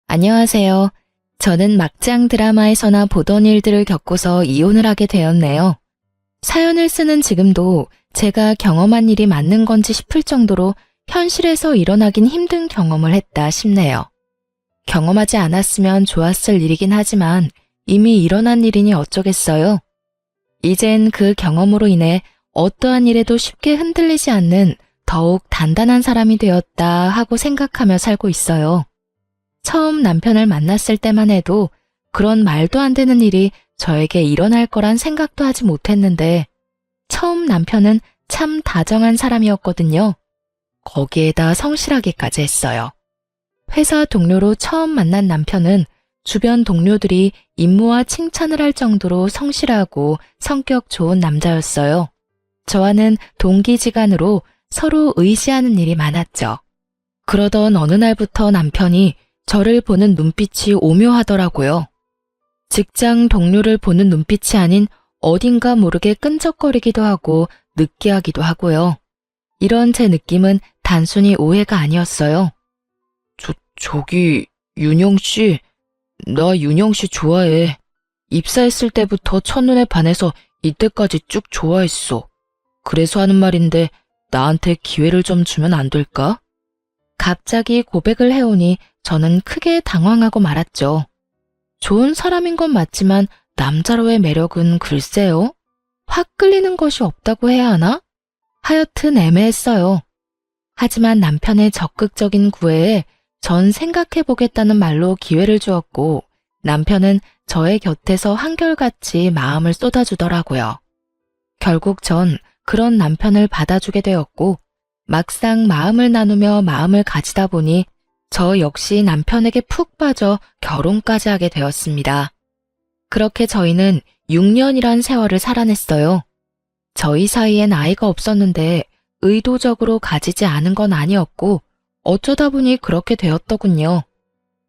안녕하세요. 저는 막장 드라마에서나 보던 일들을 겪고서 이혼을 하게 되었네요. 사연을 쓰는 지금도 제가 경험한 일이 맞는 건지 싶을 정도로 현실에서 일어나긴 힘든 경험을 했다 싶네요. 경험하지 않았으면 좋았을 일이긴 하지만 이미 일어난 일이니 어쩌겠어요. 이젠 그 경험으로 인해 어떠한 일에도 쉽게 흔들리지 않는 더욱 단단한 사람이 되었다 하고 생각하며 살고 있어요. 처음 남편을 만났을 때만 해도 그런 말도 안 되는 일이 저에게 일어날 거란 생각도 하지 못했는데 처음 남편은 참 다정한 사람이었거든요. 거기에다 성실하기까지 했어요. 회사 동료로 처음 만난 남편은 주변 동료들이 임무와 칭찬을 할 정도로 성실하고 성격 좋은 남자였어요. 저와는 동기지간으로 서로 의지하는 일이 많았죠. 그러던 어느 날부터 남편이 저를 보는 눈빛이 오묘하더라고요. 직장 동료를 보는 눈빛이 아닌 어딘가 모르게 끈적거리기도 하고 느끼하기도 하고요. 이런 제 느낌은 단순히 오해가 아니었어요. 저기 윤영 씨, 나 윤영 씨 좋아해. 입사했을 때부터 첫눈에 반해서 이때까지 쭉 좋아했어. 그래서 하는 말인데 나한테 기회를 좀 주면 안 될까? 갑자기 고백을 해오니 저는 크게 당황하고 말았죠. 좋은 사람인 건 맞지만 남자로의 매력은 글쎄요. 확 끌리는 것이 없다고 해야 하나? 하여튼 애매했어요. 하지만 남편의 적극적인 구애에 전 생각해보겠다는 말로 기회를 주었고 남편은 저의 곁에서 한결같이 마음을 쏟아주더라고요. 결국 전 그런 남편을 받아주게 되었고 막상 마음을 나누며 마음을 가지다 보니 저 역시 남편에게 푹 빠져 결혼까지 하게 되었습니다. 그렇게 저희는 6년이란 세월을 살아냈어요. 저희 사이엔 아이가 없었는데 의도적으로 가지지 않은 건 아니었고 어쩌다 보니 그렇게 되었더군요.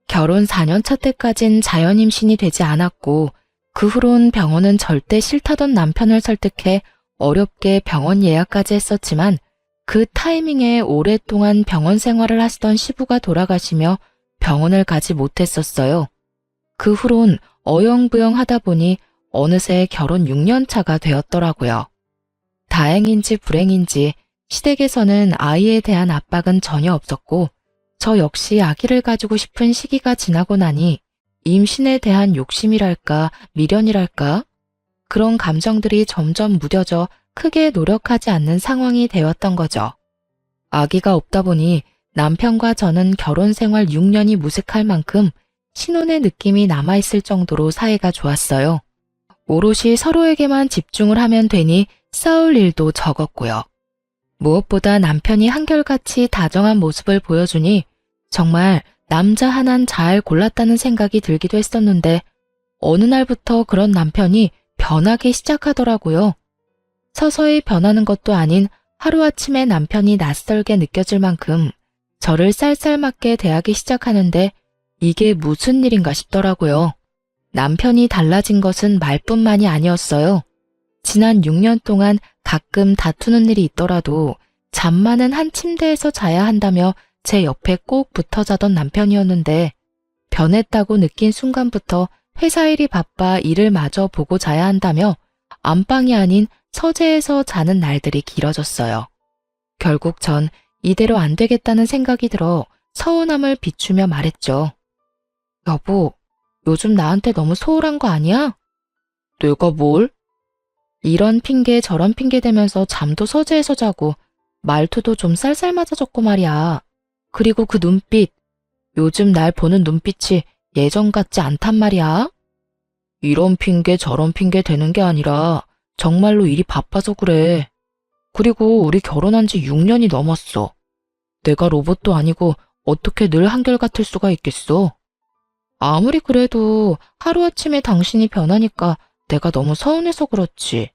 결혼 4년차 때까진 자연 임신이 되지 않았고 그 후론 병원은 절대 싫다던 남편을 설득해 어렵게 병원 예약까지 했었지만 그 타이밍에 오랫동안 병원 생활을 하시던 시부가 돌아가시며 병원을 가지 못했었어요. 그 후론 어영부영 하다 보니 어느새 결혼 6년 차가 되었더라고요. 다행인지 불행인지 시댁에서는 아이에 대한 압박은 전혀 없었고 저 역시 아기를 가지고 싶은 시기가 지나고 나니 임신에 대한 욕심이랄까 미련이랄까 그런 감정들이 점점 무뎌져 크게 노력하지 않는 상황이 되었던 거죠. 아기가 없다 보니 남편과 저는 결혼 생활 6년이 무색할 만큼 신혼의 느낌이 남아있을 정도로 사이가 좋았어요. 오롯이 서로에게만 집중을 하면 되니 싸울 일도 적었고요. 무엇보다 남편이 한결같이 다정한 모습을 보여주니 정말 남자 하나는 잘 골랐다는 생각이 들기도 했었는데 어느 날부터 그런 남편이 변하기 시작하더라고요. 서서히 변하는 것도 아닌 하루아침에 남편이 낯설게 느껴질 만큼 저를 쌀쌀맞게 대하기 시작하는데 이게 무슨 일인가 싶더라고요. 남편이 달라진 것은 말뿐만이 아니었어요. 지난 6년 동안 가끔 다투는 일이 있더라도 잠만은 한 침대에서 자야 한다며 제 옆에 꼭 붙어 자던 남편이었는데 변했다고 느낀 순간부터 회사 일이 바빠 일을 마저 보고 자야 한다며 안방이 아닌 서재에서 자는 날들이 길어졌어요. 결국 전 이대로 안 되겠다는 생각이 들어 서운함을 비추며 말했죠. 여보, 요즘 나한테 너무 소홀한 거 아니야? 내가 뭘? 이런 핑계 저런 핑계 대면서 잠도 서재에서 자고 말투도 좀 쌀쌀맞아졌고 말이야. 그리고 그 눈빛, 요즘 날 보는 눈빛이 예전 같지 않단 말이야. 이런 핑계 저런 핑계 대는 게 아니라 정말로 일이 바빠서 그래. 그리고 우리 결혼한 지 6년이 넘었어. 내가 로봇도 아니고 어떻게 늘 한결같을 수가 있겠어. 아무리 그래도 하루아침에 당신이 변하니까 내가 너무 서운해서 그렇지.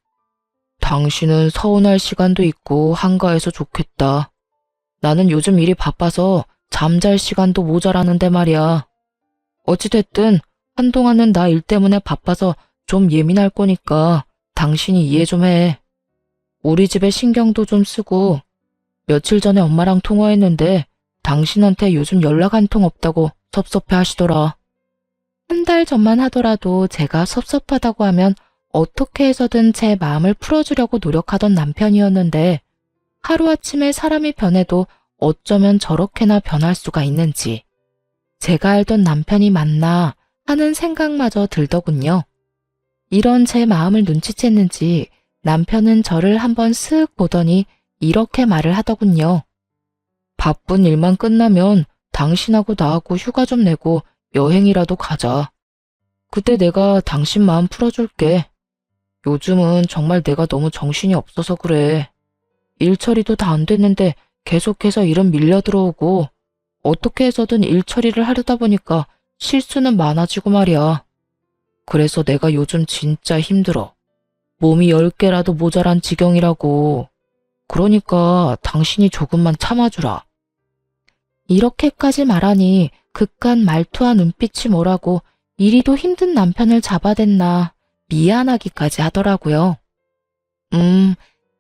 당신은 서운할 시간도 있고 한가해서 좋겠다. 나는 요즘 일이 바빠서 잠잘 시간도 모자라는데 말이야. 어찌됐든 한동안은 나 일 때문에 바빠서 좀 예민할 거니까 당신이 이해 좀 해. 우리 집에 신경도 좀 쓰고 며칠 전에 엄마랑 통화했는데 당신한테 요즘 연락 한 통 없다고 섭섭해 하시더라. 한 달 전만 하더라도 제가 섭섭하다고 하면 어떻게 해서든 제 마음을 풀어주려고 노력하던 남편이었는데 하루아침에 사람이 변해도 어쩌면 저렇게나 변할 수가 있는지 제가 알던 남편이 맞나 하는 생각마저 들더군요. 이런 제 마음을 눈치챘는지 남편은 저를 한번 쓱 보더니 이렇게 말을 하더군요. 바쁜 일만 끝나면 당신하고 나하고 휴가 좀 내고 여행이라도 가자. 그때 내가 당신 마음 풀어줄게. 요즘은 정말 내가 너무 정신이 없어서 그래. 일 처리도 다 안 됐는데 계속해서 일은 밀려 들어오고 어떻게 해서든 일 처리를 하려다 보니까 실수는 많아지고 말이야. 그래서 내가 요즘 진짜 힘들어. 몸이 10개라도 모자란 지경이라고. 그러니까 당신이 조금만 참아주라. 이렇게까지 말하니 그깟 말투와 눈빛이 뭐라고 이리도 힘든 남편을 잡아댔나 미안하기까지 하더라고요.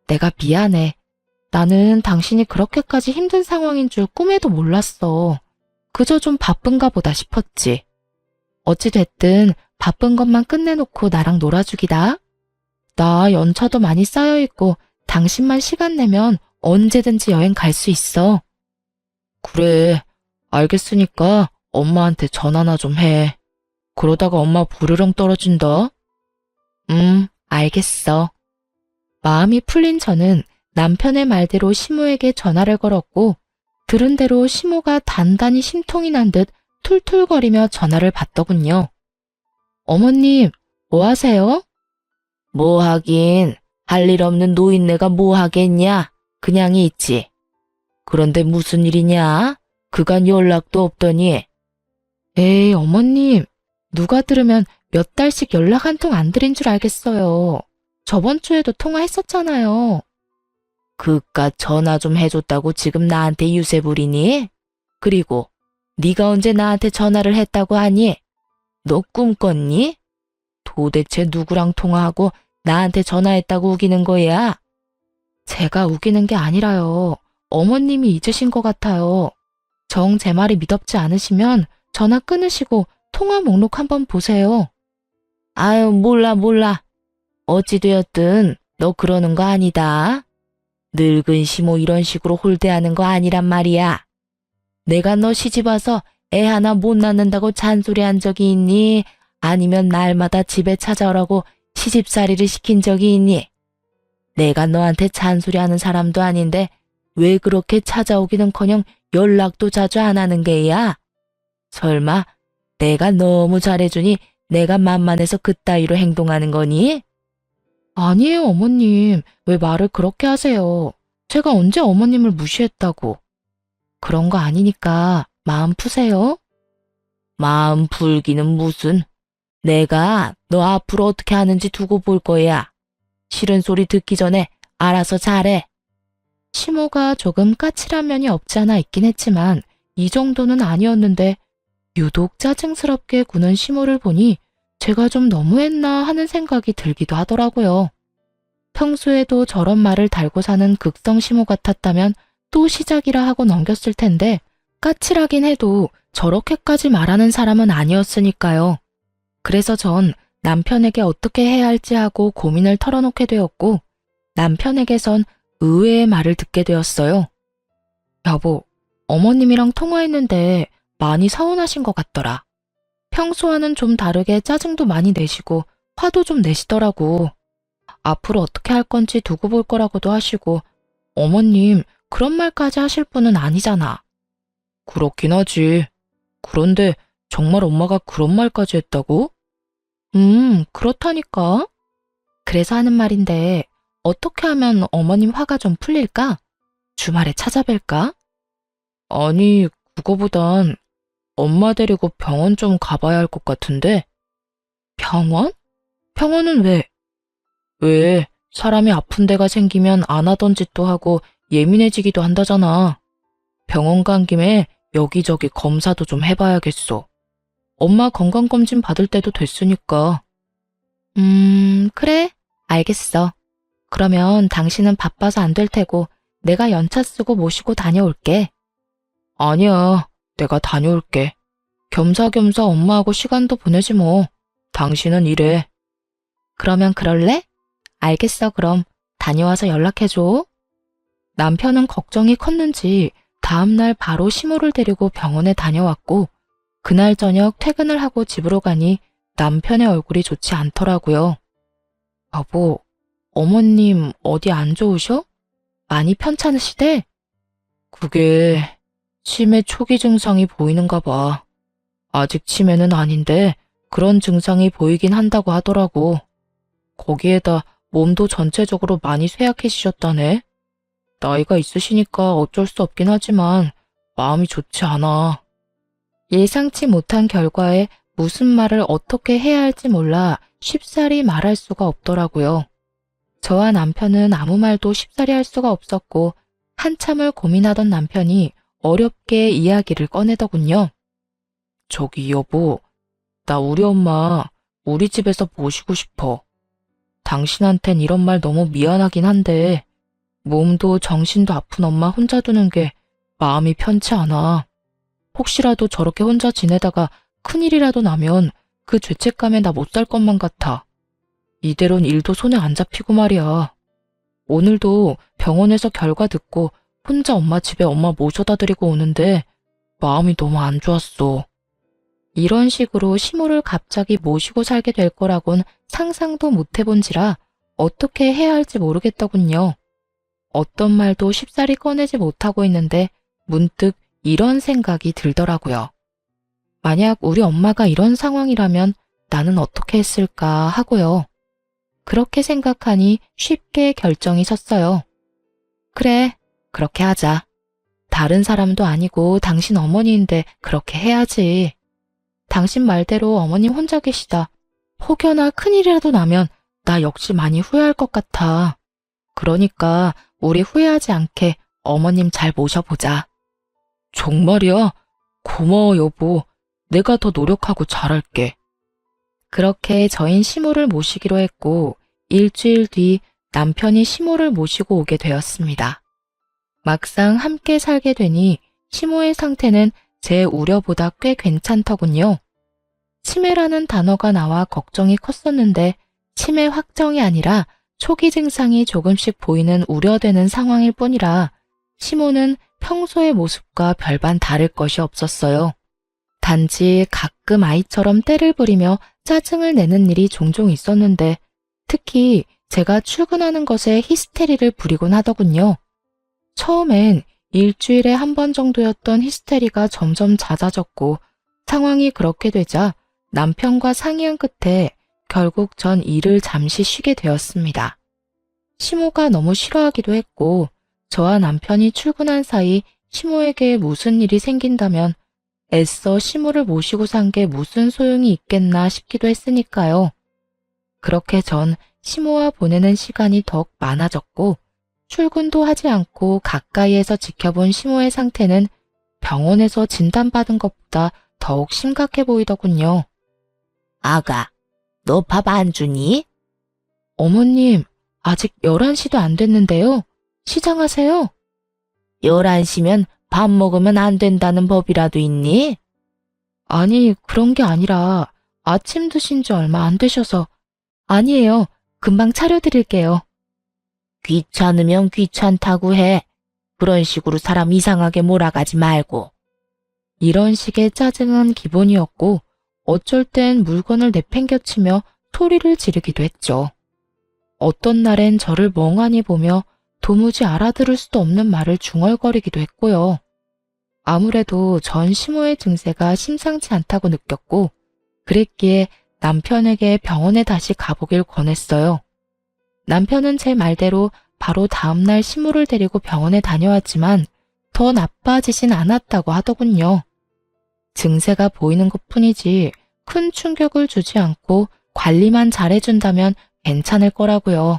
내가 미안해. 나는 당신이 그렇게까지 힘든 상황인 줄 꿈에도 몰랐어. 그저 좀 바쁜가 보다 싶었지. 어찌됐든 바쁜 것만 끝내놓고 나랑 놀아주기다. 나 연차도 많이 쌓여있고 당신만 시간 내면 언제든지 여행 갈 수 있어. 그래, 알겠으니까 엄마한테 전화나 좀 해. 그러다가 엄마 부르렁 떨어진다. 알겠어. 마음이 풀린 저는 남편의 말대로 시모에게 전화를 걸었고 들은 대로 시모가 단단히 심통이 난 듯 툴툴거리며 전화를 받더군요. 어머님, 뭐 하세요? 뭐 하긴, 할 일 없는 노인네가 뭐 하겠냐? 그냥 있지. 그런데 무슨 일이냐? 그간 연락도 없더니. 에이, 어머님, 누가 들으면 몇 달씩 연락 한 통 안 드린 줄 알겠어요. 저번 주에도 통화했었잖아요. 그깟 전화 좀 해줬다고 지금 나한테 유세 부리니? 그리고 네가 언제 나한테 전화를 했다고 하니? 너 꿈꿨니? 도대체 누구랑 통화하고 나한테 전화했다고 우기는 거야? 제가 우기는 게 아니라요. 어머님이 잊으신 것 같아요. 정 제 말이 믿었지 않으시면 전화 끊으시고 통화 목록 한번 보세요. 아유, 몰라. 어찌되었든 너 그러는 거 아니다. 늙은 시모 이런 식으로 홀대하는 거 아니란 말이야. 내가 너 시집와서 애 하나 못 낳는다고 잔소리한 적이 있니? 아니면 날마다 집에 찾아오라고 시집살이를 시킨 적이 있니? 내가 너한테 잔소리하는 사람도 아닌데 왜 그렇게 찾아오기는커녕 연락도 자주 안 하는 게야? 설마 내가 너무 잘해주니 내가 만만해서 그따위로 행동하는 거니? 아니에요, 어머님. 왜 말을 그렇게 하세요? 제가 언제 어머님을 무시했다고. 그런 거 아니니까 마음 푸세요. 마음 풀기는 무슨. 내가 너 앞으로 어떻게 하는지 두고 볼 거야. 싫은 소리 듣기 전에 알아서 잘해. 시모가 조금 까칠한 면이 없지 않아 있긴 했지만 이 정도는 아니었는데 유독 짜증스럽게 구는 시모를 보니 제가 좀 너무했나 하는 생각이 들기도 하더라고요. 평소에도 저런 말을 달고 사는 극성 시모 같았다면 또 시작이라 하고 넘겼을 텐데 까칠하긴 해도 저렇게까지 말하는 사람은 아니었으니까요. 그래서 전 남편에게 어떻게 해야 할지 하고 고민을 털어놓게 되었고 남편에게선 의외의 말을 듣게 되었어요. 여보, 어머님이랑 통화했는데 많이 서운하신 것 같더라. 평소와는 좀 다르게 짜증도 많이 내시고 화도 좀 내시더라고. 앞으로 어떻게 할 건지 두고 볼 거라고도 하시고 어머님 그런 말까지 하실 분은 아니잖아. 그렇긴 하지. 그런데 정말 엄마가 그런 말까지 했다고? 그렇다니까. 그래서 하는 말인데 어떻게 하면 어머님 화가 좀 풀릴까? 주말에 찾아뵐까? 아니, 그거보단 엄마 데리고 병원 좀 가봐야 할 것 같은데. 병원? 병원은 왜? 왜? 사람이 아픈 데가 생기면 안 하던 짓도 하고 예민해지기도 한다잖아. 병원 간 김에 여기저기 검사도 좀 해봐야겠어. 엄마 건강검진 받을 때도 됐으니까. 그래? 알겠어. 그러면 당신은 바빠서 안 될 테고 내가 연차 쓰고 모시고 다녀올게. 아니야, 내가 다녀올게. 겸사겸사 엄마하고 시간도 보내지 뭐. 당신은 이래. 그러면 그럴래? 알겠어, 그럼. 다녀와서 연락해줘. 남편은 걱정이 컸는지 다음날 바로 시모를 데리고 병원에 다녀왔고, 그날 저녁 퇴근을 하고 집으로 가니 남편의 얼굴이 좋지 않더라고요. 여보, 어머님 어디 안 좋으셔? 많이 편찮으시대? 그게 치매 초기 증상이 보이는가 봐. 아직 치매는 아닌데 그런 증상이 보이긴 한다고 하더라고. 거기에다 몸도 전체적으로 많이 쇠약해지셨다네. 나이가 있으시니까 어쩔 수 없긴 하지만 마음이 좋지 않아. 예상치 못한 결과에 무슨 말을 어떻게 해야 할지 몰라 쉽사리 말할 수가 없더라고요. 저와 남편은 아무 말도 쉽사리 할 수가 없었고 한참을 고민하던 남편이 어렵게 이야기를 꺼내더군요. 저기 여보, 나 우리 엄마 우리 집에서 모시고 싶어. 당신한텐 이런 말 너무 미안하긴 한데 몸도 정신도 아픈 엄마 혼자 두는 게 마음이 편치 않아. 혹시라도 저렇게 혼자 지내다가 큰일이라도 나면 그 죄책감에 나 못 살 것만 같아. 이대로는 일도 손에 안 잡히고 말이야. 오늘도 병원에서 결과 듣고 혼자 엄마 집에 엄마 모셔다 드리고 오는데 마음이 너무 안 좋았어. 이런 식으로 시모를 갑자기 모시고 살게 될 거라곤 상상도 못 해본지라 어떻게 해야 할지 모르겠더군요. 어떤 말도 쉽사리 꺼내지 못하고 있는데 문득 이런 생각이 들더라고요. 만약 우리 엄마가 이런 상황이라면 나는 어떻게 했을까 하고요. 그렇게 생각하니 쉽게 결정이 섰어요. 그래, 그렇게 하자. 다른 사람도 아니고 당신 어머니인데 그렇게 해야지. 당신 말대로 어머님 혼자 계시다. 혹여나 큰일이라도 나면 나 역시 많이 후회할 것 같아. 그러니까 우리 후회하지 않게 어머님 잘 모셔보자. 정말이야? 고마워 여보. 내가 더 노력하고 잘할게. 그렇게 저흰 시모를 모시기로 했고 일주일 뒤 남편이 시모를 모시고 오게 되었습니다. 막상 함께 살게 되니 시모의 상태는 제 우려보다 꽤 괜찮더군요. 치매라는 단어가 나와 걱정이 컸었는데 치매 확정이 아니라 초기 증상이 조금씩 보이는 우려되는 상황일 뿐이라 시모는 평소의 모습과 별반 다를 것이 없었어요. 단지 가끔 아이처럼 떼를 부리며 짜증을 내는 일이 종종 있었는데 특히 제가 출근하는 것에 히스테리를 부리곤 하더군요. 처음엔 일주일에 한 번 정도였던 히스테리가 점점 잦아졌고 상황이 그렇게 되자 남편과 상의한 끝에 결국 전 일을 잠시 쉬게 되었습니다. 시모가 너무 싫어하기도 했고 저와 남편이 출근한 사이 시모에게 무슨 일이 생긴다면 애써 시모를 모시고 산 게 무슨 소용이 있겠나 싶기도 했으니까요. 그렇게 전 시모와 보내는 시간이 더욱 많아졌고 출근도 하지 않고 가까이에서 지켜본 시모의 상태는 병원에서 진단받은 것보다 더욱 심각해 보이더군요. 아가, 너 밥 안 주니? 어머님, 아직 11시도 안 됐는데요. 시장하세요. 11시면 밥 먹으면 안 된다는 법이라도 있니? 아니, 그런 게 아니라 아침 드신 지 얼마 안 되셔서. 아니에요. 금방 차려드릴게요. 귀찮으면 귀찮다고 해. 그런 식으로 사람 이상하게 몰아가지 말고. 이런 식의 짜증은 기본이었고 어쩔 땐 물건을 내팽겨치며 소리를 지르기도 했죠. 어떤 날엔 저를 멍하니 보며 도무지 알아들을 수도 없는 말을 중얼거리기도 했고요. 아무래도 전 시모의 증세가 심상치 않다고 느꼈고 그랬기에 남편에게 병원에 다시 가보길 권했어요. 남편은 제 말대로 바로 다음날 시모를 데리고 병원에 다녀왔지만 더 나빠지진 않았다고 하더군요. 증세가 보이는 것뿐이지 큰 충격을 주지 않고 관리만 잘해준다면 괜찮을 거라고요.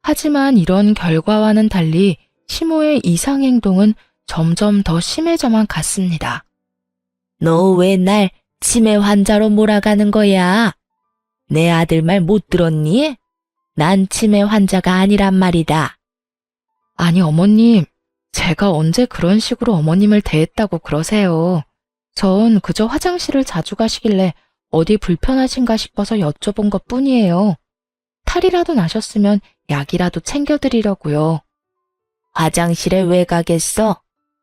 하지만 이런 결과와는 달리 시모의 이상 행동은 점점 더 심해져만 갔습니다. 너 왜 날 치매 환자로 몰아가는 거야? 내 아들 말 못 들었니? 난 치매 환자가 아니란 말이다. 아니 어머님, 제가 언제 그런 식으로 어머님을 대했다고 그러세요. 전 그저 화장실을 자주 가시길래 어디 불편하신가 싶어서 여쭤본 것 뿐이에요. 탈이라도 나셨으면 약이라도 챙겨드리려고요. 화장실에 왜 가겠어?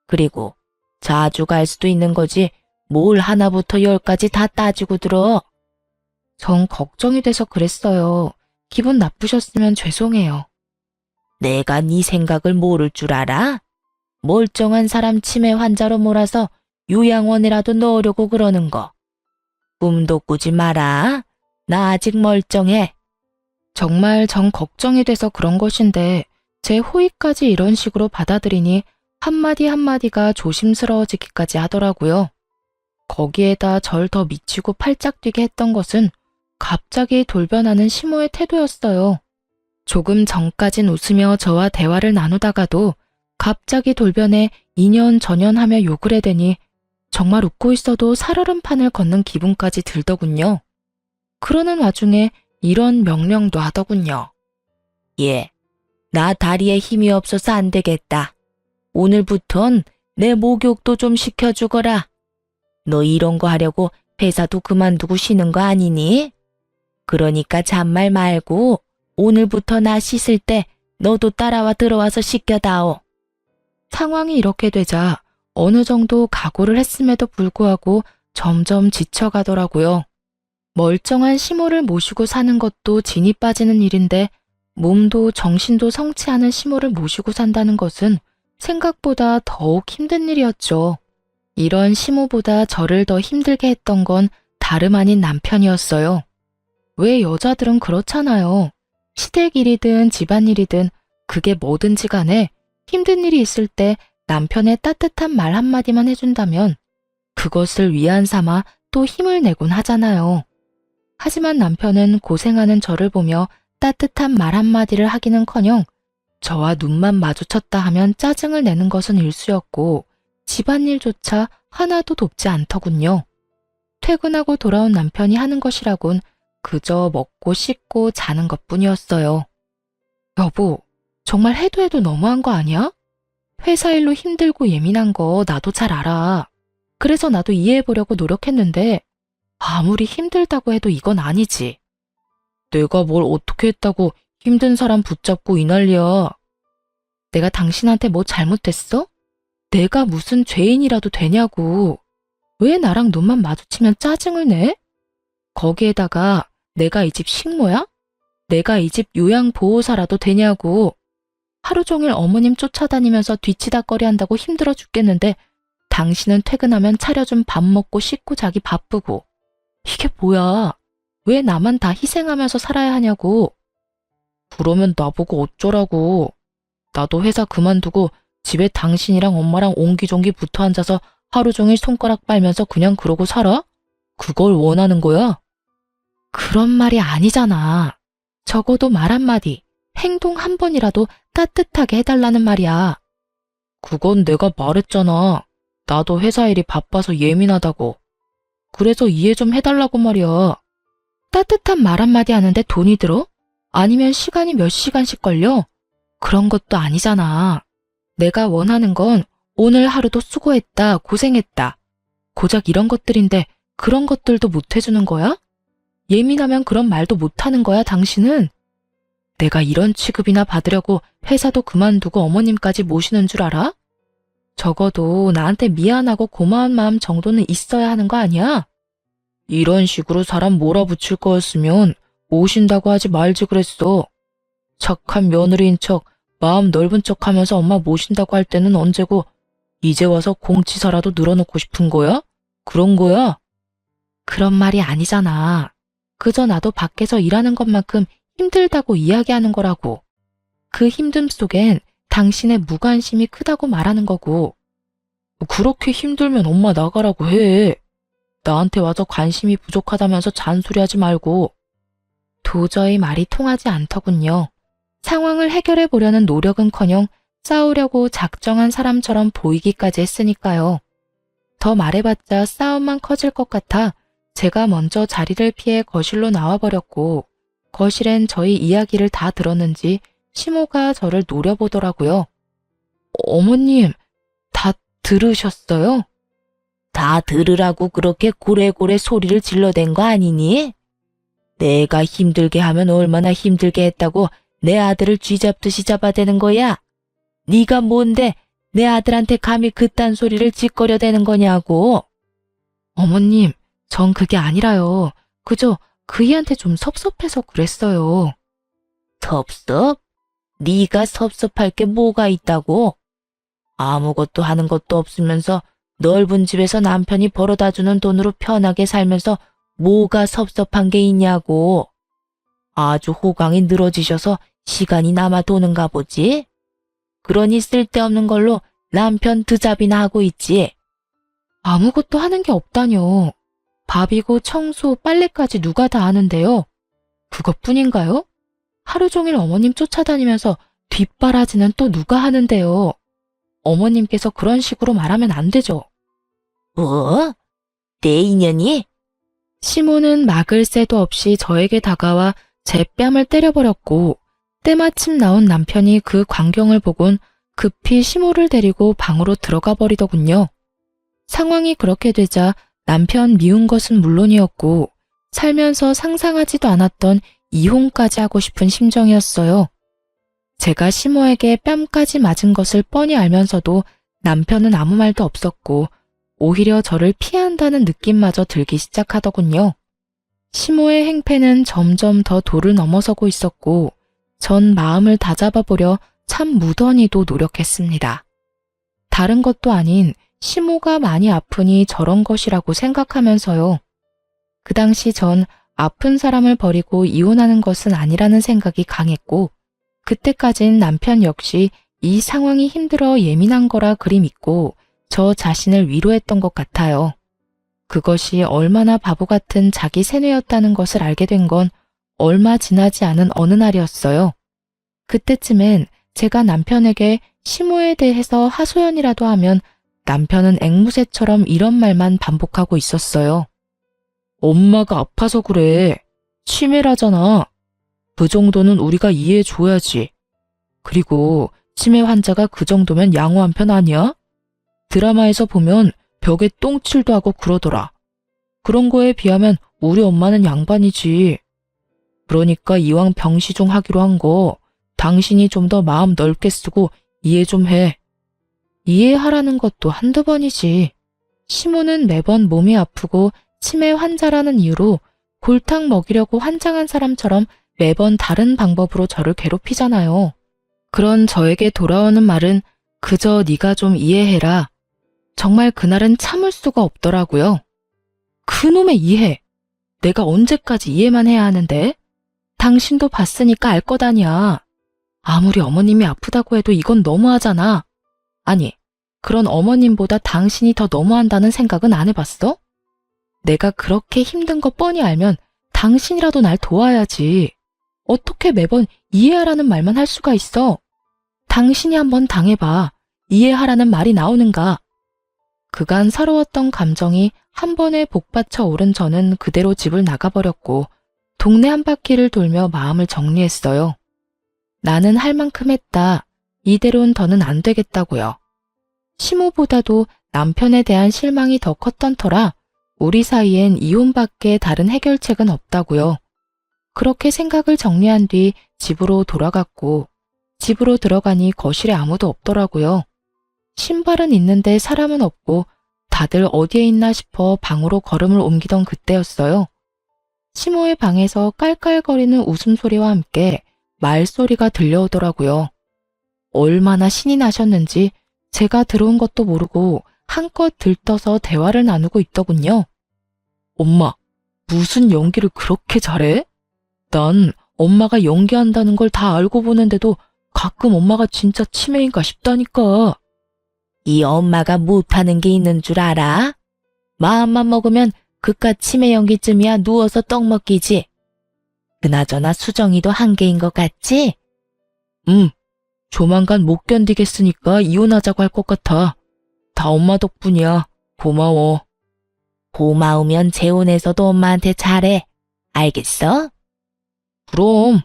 그리고 자주 갈 수도 있는 거지 뭘 하나부터 열까지 다 따지고 들어. 전 걱정이 돼서 그랬어요. 기분 나쁘셨으면 죄송해요. 내가 네 생각을 모를 줄 알아? 멀쩡한 사람 치매 환자로 몰아서 요양원이라도 넣으려고 그러는 거. 꿈도 꾸지 마라. 나 아직 멀쩡해. 정말 전 걱정이 돼서 그런 것인데 제 호의까지 이런 식으로 받아들이니 한마디 한마디가 조심스러워지기까지 하더라고요. 거기에다 절 더 미치고 팔짝 뛰게 했던 것은 갑자기 돌변하는 시모의 태도였어요. 조금 전까진 웃으며 저와 대화를 나누다가도 갑자기 돌변해 이년저년하며 욕을 해대니 정말 웃고 있어도 살얼음판을 걷는 기분까지 들더군요. 그러는 와중에 이런 명령도 하더군요. 예, 나 다리에 힘이 없어서 안 되겠다. 오늘부턴 내 목욕도 좀 시켜주거라. 너 이런 거 하려고 회사도 그만두고 쉬는 거 아니니? 그러니까 잔말 말고 오늘부터 나 씻을 때 너도 따라와 들어와서 씻겨다오. 상황이 이렇게 되자 어느 정도 각오를 했음에도 불구하고 점점 지쳐가더라고요. 멀쩡한 시모를 모시고 사는 것도 진이 빠지는 일인데 몸도 정신도 성치 않은 시모를 모시고 산다는 것은 생각보다 더욱 힘든 일이었죠. 이런 시모보다 저를 더 힘들게 했던 건 다름 아닌 남편이었어요. 왜 여자들은 그렇잖아요. 시댁 일이든 집안일이든 그게 뭐든지 간에 힘든 일이 있을 때 남편의 따뜻한 말 한마디만 해준다면 그것을 위안 삼아 또 힘을 내곤 하잖아요. 하지만 남편은 고생하는 저를 보며 따뜻한 말 한마디를 하기는커녕 저와 눈만 마주쳤다 하면 짜증을 내는 것은 일쑤였고 집안일조차 하나도 돕지 않더군요. 퇴근하고 돌아온 남편이 하는 것이라곤 그저 먹고 씻고 자는 것뿐이었어요. 여보, 정말 해도 해도 너무한 거 아니야? 회사 일로 힘들고 예민한 거 나도 잘 알아. 그래서 나도 이해해보려고 노력했는데 아무리 힘들다고 해도 이건 아니지. 내가 뭘 어떻게 했다고 힘든 사람 붙잡고 이 난리야. 내가 당신한테 뭐 잘못했어? 내가 무슨 죄인이라도 되냐고. 왜 나랑 눈만 마주치면 짜증을 내? 거기에다가 내가 이 집 식모야? 내가 이 집 요양보호사라도 되냐고. 하루 종일 어머님 쫓아다니면서 뒤치다꺼리 한다고 힘들어 죽겠는데 당신은 퇴근하면 차려준 밥 먹고 씻고 자기 바쁘고. 이게 뭐야? 왜 나만 다 희생하면서 살아야 하냐고. 그러면 나보고 어쩌라고. 나도 회사 그만두고 집에 당신이랑 엄마랑 옹기종기 붙어 앉아서 하루 종일 손가락 빨면서 그냥 그러고 살아? 그걸 원하는 거야? 그런 말이 아니잖아. 적어도 말 한마디, 행동 한 번이라도 따뜻하게 해달라는 말이야. 그건 내가 말했잖아. 나도 회사 일이 바빠서 예민하다고. 그래서 이해 좀 해달라고 말이야. 따뜻한 말 한마디 하는데 돈이 들어? 아니면 시간이 몇 시간씩 걸려? 그런 것도 아니잖아. 내가 원하는 건 오늘 하루도 수고했다, 고생했다. 고작 이런 것들인데 그런 것들도 못 해주는 거야? 예민하면 그런 말도 못 하는 거야, 당신은? 내가 이런 취급이나 받으려고 회사도 그만두고 어머님까지 모시는 줄 알아? 적어도 나한테 미안하고 고마운 마음 정도는 있어야 하는 거 아니야? 이런 식으로 사람 몰아붙일 거였으면 모신다고 하지 말지 그랬어. 착한 며느리인 척, 마음 넓은 척 하면서 엄마 모신다고 할 때는 언제고 이제 와서 공치사라도 늘어놓고 싶은 거야? 그런 거야? 그런 말이 아니잖아. 그저 나도 밖에서 일하는 것만큼 힘들다고 이야기하는 거라고. 그 힘듦 속엔 당신의 무관심이 크다고 말하는 거고. 그렇게 힘들면 엄마 나가라고 해. 나한테 와서 관심이 부족하다면서 잔소리하지 말고. 도저히 말이 통하지 않더군요. 상황을 해결해 보려는 노력은커녕 싸우려고 작정한 사람처럼 보이기까지 했으니까요. 더 말해봤자 싸움만 커질 것 같아 제가 먼저 자리를 피해 거실로 나와버렸고 거실엔 저희 이야기를 다 들었는지 시모가 저를 노려보더라고요. 어머님, 다 들으셨어요? 다 들으라고 그렇게 고래고래 소리를 질러댄 거 아니니? 내가 힘들게 하면 얼마나 힘들게 했다고 내 아들을 쥐잡듯이 잡아대는 거야? 네가 뭔데 내 아들한테 감히 그딴 소리를 짓거려대는 거냐고? 어머님, 전 그게 아니라요. 그저 그이한테 좀 섭섭해서 그랬어요. 섭섭? 네가 섭섭할 게 뭐가 있다고? 아무것도 하는 것도 없으면서 넓은 집에서 남편이 벌어다 주는 돈으로 편하게 살면서 뭐가 섭섭한 게 있냐고. 아주 호강이 늘어지셔서 시간이 남아 도는가 보지? 그러니 쓸데없는 걸로 남편 드잡이나 하고 있지. 아무것도 하는 게 없다뇨. 밥이고 청소, 빨래까지 누가 다 하는데요. 그것뿐인가요? 하루 종일 어머님 쫓아다니면서 뒷바라지는 또 누가 하는데요. 어머님께서 그런 식으로 말하면 안 되죠. 뭐? 내 인연이? 시모는 막을 새도 없이 저에게 다가와 제 뺨을 때려버렸고 때마침 나온 남편이 그 광경을 보곤 급히 시모를 데리고 방으로 들어가 버리더군요. 상황이 그렇게 되자 남편 미운 것은 물론이었고 살면서 상상하지도 않았던 이혼까지 하고 싶은 심정이었어요. 제가 시모에게 뺨까지 맞은 것을 뻔히 알면서도 남편은 아무 말도 없었고 오히려 저를 피한다는 느낌마저 들기 시작하더군요. 시모의 행패는 점점 더 도를 넘어서고 있었고 전 마음을 다잡아보려 참 무던히도 노력했습니다. 다른 것도 아닌 시모가 많이 아프니 저런 것이라고 생각하면서요. 그 당시 전 아픈 사람을 버리고 이혼하는 것은 아니라는 생각이 강했고 그때까진 남편 역시 이 상황이 힘들어 예민한 거라 그리 믿고 저 자신을 위로했던 것 같아요. 그것이 얼마나 바보 같은 자기 세뇌였다는 것을 알게 된 건 얼마 지나지 않은 어느 날이었어요. 그때쯤엔 제가 남편에게 시모에 대해서 하소연이라도 하면 남편은 앵무새처럼 이런 말만 반복하고 있었어요. 엄마가 아파서 그래. 치매라잖아. 그 정도는 우리가 이해해줘야지. 그리고 치매 환자가 그 정도면 양호한 편 아니야? 드라마에서 보면 벽에 똥칠도 하고 그러더라. 그런 거에 비하면 우리 엄마는 양반이지. 그러니까 이왕 병시중 하기로 한 거 당신이 좀 더 마음 넓게 쓰고 이해 좀 해. 이해하라는 것도 한두 번이지. 시모는 매번 몸이 아프고 치매 환자라는 이유로 골탕 먹이려고 환장한 사람처럼 매번 다른 방법으로 저를 괴롭히잖아요. 그런 저에게 돌아오는 말은 그저 네가 좀 이해해라. 정말 그날은 참을 수가 없더라고요. 그놈의 이해. 내가 언제까지 이해만 해야 하는데? 당신도 봤으니까 알 것 아니야. 아무리 어머님이 아프다고 해도 이건 너무하잖아. 아니, 그런 어머님보다 당신이 더 너무한다는 생각은 안 해봤어? 내가 그렇게 힘든 거 뻔히 알면 당신이라도 날 도와야지. 어떻게 매번 이해하라는 말만 할 수가 있어? 당신이 한번 당해봐. 이해하라는 말이 나오는가? 그간 서러웠던 감정이 한 번에 복받쳐 오른 저는 그대로 집을 나가버렸고 동네 한 바퀴를 돌며 마음을 정리했어요. 나는 할 만큼 했다. 이대로는 더는 안 되겠다고요. 시모보다도 남편에 대한 실망이 더 컸던 터라 우리 사이엔 이혼밖에 다른 해결책은 없다고요. 그렇게 생각을 정리한 뒤 집으로 돌아갔고 집으로 들어가니 거실에 아무도 없더라고요. 신발은 있는데 사람은 없고 다들 어디에 있나 싶어 방으로 걸음을 옮기던 그때였어요. 시모의 방에서 깔깔거리는 웃음소리와 함께 말소리가 들려오더라고요. 얼마나 신이 나셨는지 제가 들어온 것도 모르고 한껏 들떠서 대화를 나누고 있더군요. 엄마, 무슨 연기를 그렇게 잘해? 난 엄마가 연기한다는 걸 다 알고 보는데도 가끔 엄마가 진짜 치매인가 싶다니까. 이 엄마가 못하는 게 있는 줄 알아? 마음만 먹으면 그깟 치매 연기쯤이야 누워서 떡 먹기지. 그나저나 수정이도 한계인 것 같지? 조만간 못 견디겠으니까 이혼하자고 할 것 같아. 다 엄마 덕분이야. 고마워. 고마우면 재혼해서도 엄마한테 잘해. 알겠어? 그럼.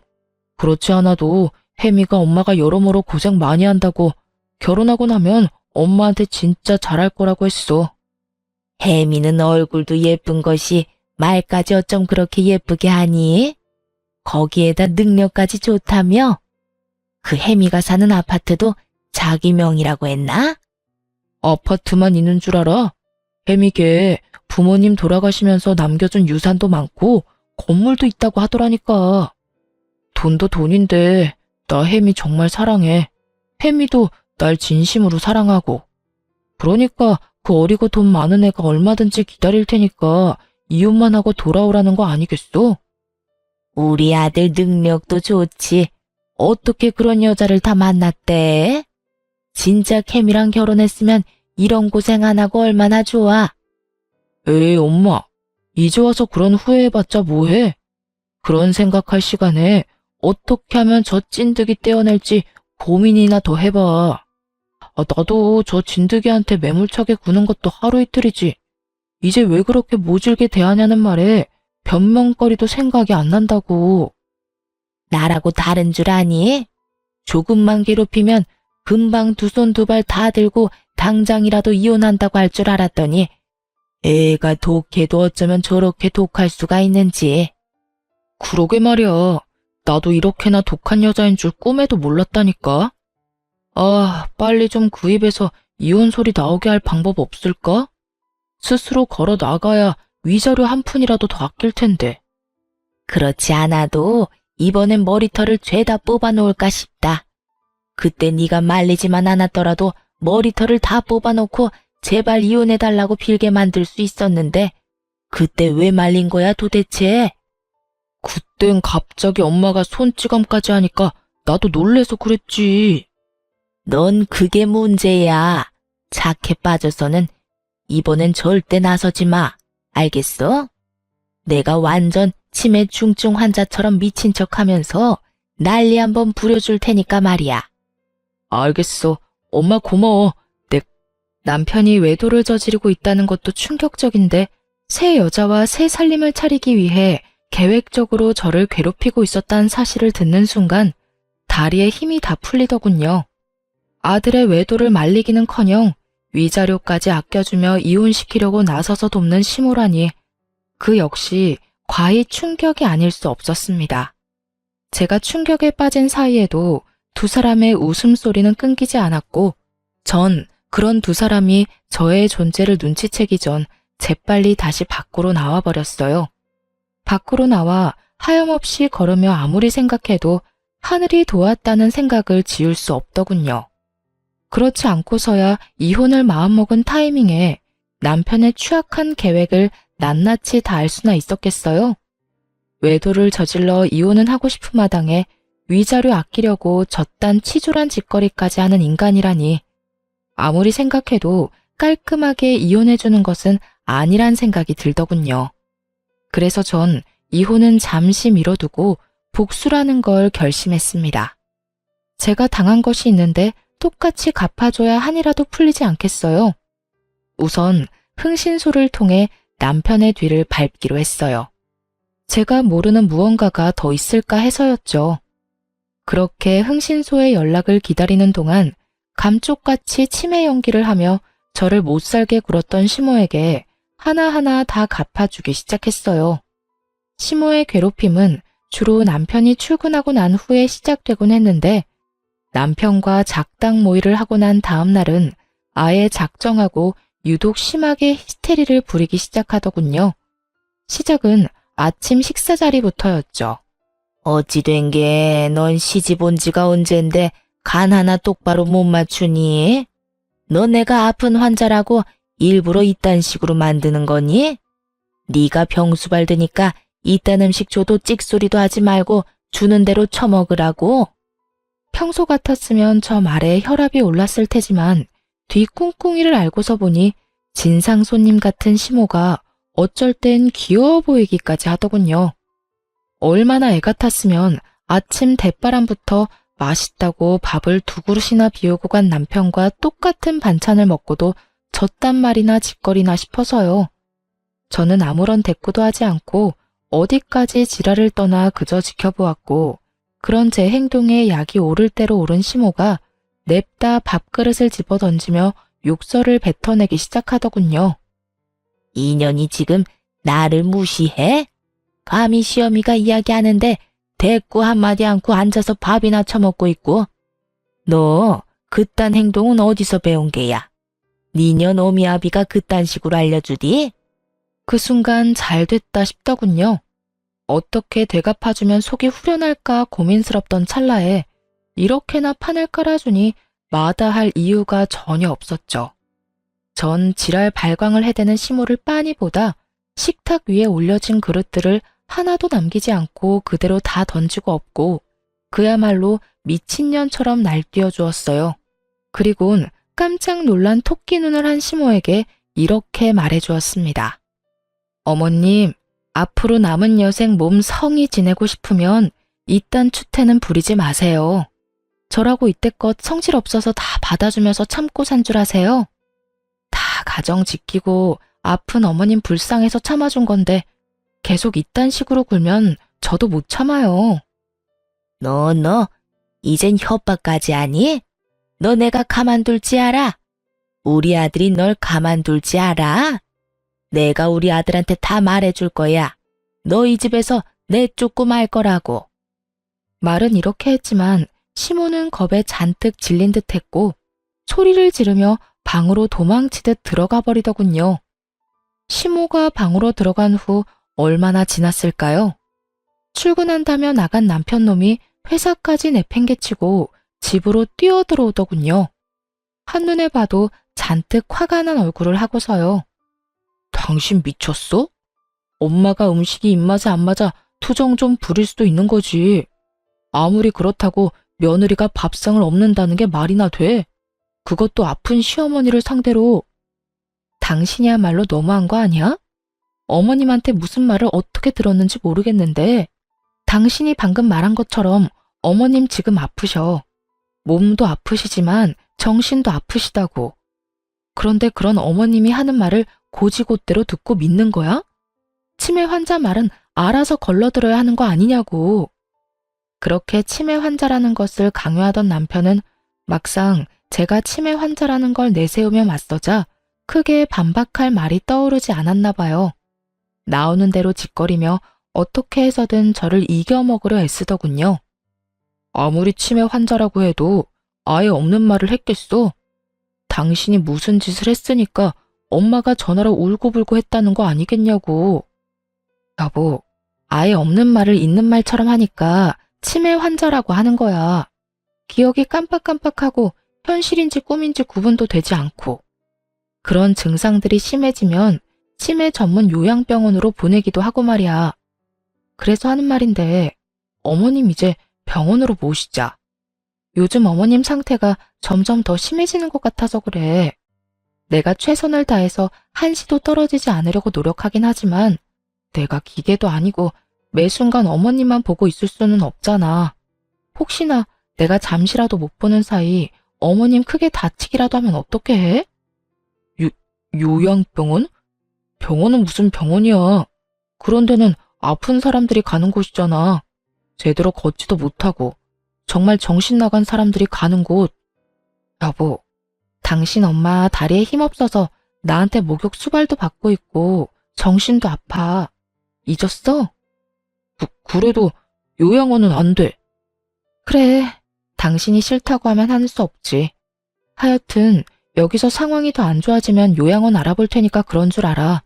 그렇지 않아도 혜미가 엄마가 여러모로 고생 많이 한다고 결혼하고 나면 엄마한테 진짜 잘할 거라고 했어. 혜미는 얼굴도 예쁜 것이 말까지 어쩜 그렇게 예쁘게 하니? 거기에다 능력까지 좋다며? 그 혜미가 사는 아파트도 자기 명이라고 했나? 아파트만 있는 줄 알아? 혜미게 부모님 돌아가시면서 남겨준 유산도 많고 건물도 있다고 하더라니까. 돈도 돈인데 나 혜미 정말 사랑해. 혜미도 날 진심으로 사랑하고. 그러니까 그 어리고 돈 많은 애가 얼마든지 기다릴 테니까 이혼만 하고 돌아오라는 거 아니겠어? 우리 아들 능력도 좋지. 어떻게 그런 여자를 다 만났대? 진짜 혜미랑 결혼했으면 이런 고생 안 하고 얼마나 좋아. 에이, 엄마. 이제 와서 그런 후회해봤자 뭐해? 그런 생각할 시간에 어떻게 하면 저 찐득이 떼어낼지 고민이나 더 해봐. 나도 저 진드기한테 매몰차게 구는 것도 하루 이틀이지. 이제 왜 그렇게 모질게 대하냐는 말에 변명거리도 생각이 안 난다고. 나라고 다른 줄 아니? 조금만 괴롭히면 금방 두 손 두 발 다 들고 당장이라도 이혼한다고 할 줄 알았더니 애가 독해도 어쩌면 저렇게 독할 수가 있는지. 그러게 말이야. 나도 이렇게나 독한 여자인 줄 꿈에도 몰랐다니까. 빨리 좀 그 입에서 이혼 소리 나오게 할 방법 없을까? 스스로 걸어 나가야 위자료 한 푼이라도 더 아낄 텐데. 그렇지 않아도 이번엔 머리털을 죄다 뽑아놓을까 싶다. 그때 네가 말리지만 않았더라도 머리털을 다 뽑아놓고 제발 이혼해달라고 빌게 만들 수 있었는데 그때 왜 말린 거야 도대체? 그땐 갑자기 엄마가 손찌검까지 하니까 나도 놀래서 그랬지. 넌 그게 문제야. 착해 빠져서는 이번엔 절대 나서지 마. 알겠어? 내가 완전 치매 중증 환자처럼 미친 척하면서 난리 한번 부려줄 테니까 말이야. 알겠어. 엄마 고마워. 남편이 외도를 저지르고 있다는 것도 충격적인데 새 여자와 새 살림을 차리기 위해 계획적으로 저를 괴롭히고 있었다는 사실을 듣는 순간 다리에 힘이 다 풀리더군요. 아들의 외도를 말리기는커녕 위자료까지 아껴주며 이혼시키려고 나서서 돕는 시모라니 그 역시 과히 충격이 아닐 수 없었습니다. 제가 충격에 빠진 사이에도 두 사람의 웃음소리는 끊기지 않았고 전 그런 두 사람이 저의 존재를 눈치채기 전 재빨리 다시 밖으로 나와버렸어요. 밖으로 나와 하염없이 걸으며 아무리 생각해도 하늘이 도왔다는 생각을 지울 수 없더군요. 그렇지 않고서야 이혼을 마음먹은 타이밍에 남편의 추악한 계획을 낱낱이 다 알 수나 있었겠어요? 외도를 저질러 이혼은 하고 싶은 마당에 위자료 아끼려고 저딴 치졸한 짓거리까지 하는 인간이라니 아무리 생각해도 깔끔하게 이혼해주는 것은 아니란 생각이 들더군요. 그래서 전 이혼은 잠시 미뤄두고 복수라는 걸 결심했습니다. 제가 당한 것이 있는데 똑같이 갚아줘야 한이라도 풀리지 않겠어요? 우선 흥신소를 통해 남편의 뒤를 밟기로 했어요. 제가 모르는 무언가가 더 있을까 해서였죠. 그렇게 흥신소의 연락을 기다리는 동안 감쪽같이 치매 연기를 하며 저를 못살게 굴었던 시모에게 하나하나 다 갚아주기 시작했어요. 시모의 괴롭힘은 주로 남편이 출근하고 난 후에 시작되곤 했는데 남편과 작당 모의를 하고 난 다음 날은 아예 작정하고 유독 심하게 히스테리를 부리기 시작하더군요. 시작은 아침 식사 자리부터였죠. 어찌 된 게 넌 시집 온 지가 언젠데 간 하나 똑바로 못 맞추니? 너 내가 아픈 환자라고 일부러 이딴 식으로 만드는 거니? 네가 병수 발드니까 이딴 음식 줘도 찍소리도 하지 말고 주는 대로 처먹으라고? 평소 같았으면 저 말에 혈압이 올랐을 테지만 뒤 꿍꿍이를 알고서 보니 진상 손님 같은 시모가 어쩔 땐 귀여워 보이기까지 하더군요. 얼마나 애 같았으면 아침 대바람부터 맛있다고 밥을 2그릇이나 비우고 간 남편과 똑같은 반찬을 먹고도 졌단 말이나 짓거리나 싶어서요. 저는 아무런 대꾸도 하지 않고 어디까지 지랄을 떠나 그저 지켜보았고 그런 제 행동에 약이 오를 대로 오른 시모가 냅다 밥그릇을 집어던지며 욕설을 뱉어내기 시작하더군요. 이년이 지금 나를 무시해? 감히 시어미가 이야기하는데 대꾸 한마디 않고 앉아서 밥이나 처먹고 있고. 너 그딴 행동은 어디서 배운 게야? 니년 오미아비가 그딴 식으로 알려주디? 그 순간 잘 됐다 싶더군요. 어떻게 대갚아주면 속이 후련할까 고민스럽던 찰나에 이렇게나 판을 깔아주니 마다할 이유가 전혀 없었죠. 전 지랄 발광을 해대는 시모를 빤히 보다 식탁 위에 올려진 그릇들을 하나도 남기지 않고 그대로 다 던지고 없고 그야말로 미친년처럼 날뛰어 주었어요. 그리곤 깜짝 놀란 토끼 눈을 한 시모에게 이렇게 말해 주었습니다. 어머님, 앞으로 남은 여생 몸 성히 지내고 싶으면 이딴 추태는 부리지 마세요. 저라고 이때껏 성질 없어서 다 받아주면서 참고 산 줄 아세요? 다 가정 지키고 아픈 어머님 불쌍해서 참아준 건데 계속 이딴 식으로 굴면 저도 못 참아요. 너, 이젠 협박까지 하니? 너 내가 가만둘지 알아? 우리 아들이 널 가만둘지 알아? 내가 우리 아들한테 다 말해줄 거야. 너 이 집에서 내쫓고 말 거라고. 말은 이렇게 했지만 시모는 겁에 잔뜩 질린 듯 했고 소리를 지르며 방으로 도망치듯 들어가 버리더군요. 시모가 방으로 들어간 후 얼마나 지났을까요? 출근한다며 나간 남편놈이 회사까지 내팽개치고 집으로 뛰어들어오더군요. 한눈에 봐도 잔뜩 화가 난 얼굴을 하고서요. 당신 미쳤어? 엄마가 음식이 입맛에 안 맞아 투정 좀 부릴 수도 있는 거지. 아무리 그렇다고 며느리가 밥상을 없는다는 게 말이나 돼? 그것도 아픈 시어머니를 상대로. 당신이야말로 너무한 거 아니야? 어머님한테 무슨 말을 어떻게 들었는지 모르겠는데 당신이 방금 말한 것처럼 어머님 지금 아프셔. 몸도 아프시지만 정신도 아프시다고. 그런데 그런 어머님이 하는 말을 고지곳대로 듣고 믿는 거야? 치매 환자 말은 알아서 걸러들어야 하는 거 아니냐고. 그렇게 치매 환자라는 것을 강요하던 남편은 막상 제가 치매 환자라는 걸 내세우며 맞서자 크게 반박할 말이 떠오르지 않았나 봐요. 나오는 대로 짓거리며 어떻게 해서든 저를 이겨먹으려 애쓰더군요. 아무리 치매 환자라고 해도 아예 없는 말을 했겠어. 당신이 무슨 짓을 했으니까 엄마가 전화로 울고불고 했다는 거 아니겠냐고. 여보, 아예 없는 말을 있는 말처럼 하니까 치매 환자라고 하는 거야. 기억이 깜빡깜빡하고 현실인지 꿈인지 구분도 되지 않고. 그런 증상들이 심해지면 치매 전문 요양병원으로 보내기도 하고 말이야. 그래서 하는 말인데 어머님 이제 병원으로 모시자. 요즘 어머님 상태가 점점 더 심해지는 것 같아서 그래. 내가 최선을 다해서 한시도 떨어지지 않으려고 노력하긴 하지만 내가 기계도 아니고 매 순간 어머님만 보고 있을 수는 없잖아. 혹시나 내가 잠시라도 못 보는 사이 어머님 크게 다치기라도 하면 어떻게 해? 요양병원? 병원은 무슨 병원이야. 그런 데는 아픈 사람들이 가는 곳이잖아. 제대로 걷지도 못하고 정말 정신 나간 사람들이 가는 곳. 여보, 당신 엄마 다리에 힘없어서 나한테 목욕 수발도 받고 있고 정신도 아파. 잊었어? 그래도 요양원은 안 돼. 그래, 당신이 싫다고 하면 하는 수 없지. 하여튼 여기서 상황이 더 안 좋아지면 요양원 알아볼 테니까 그런 줄 알아.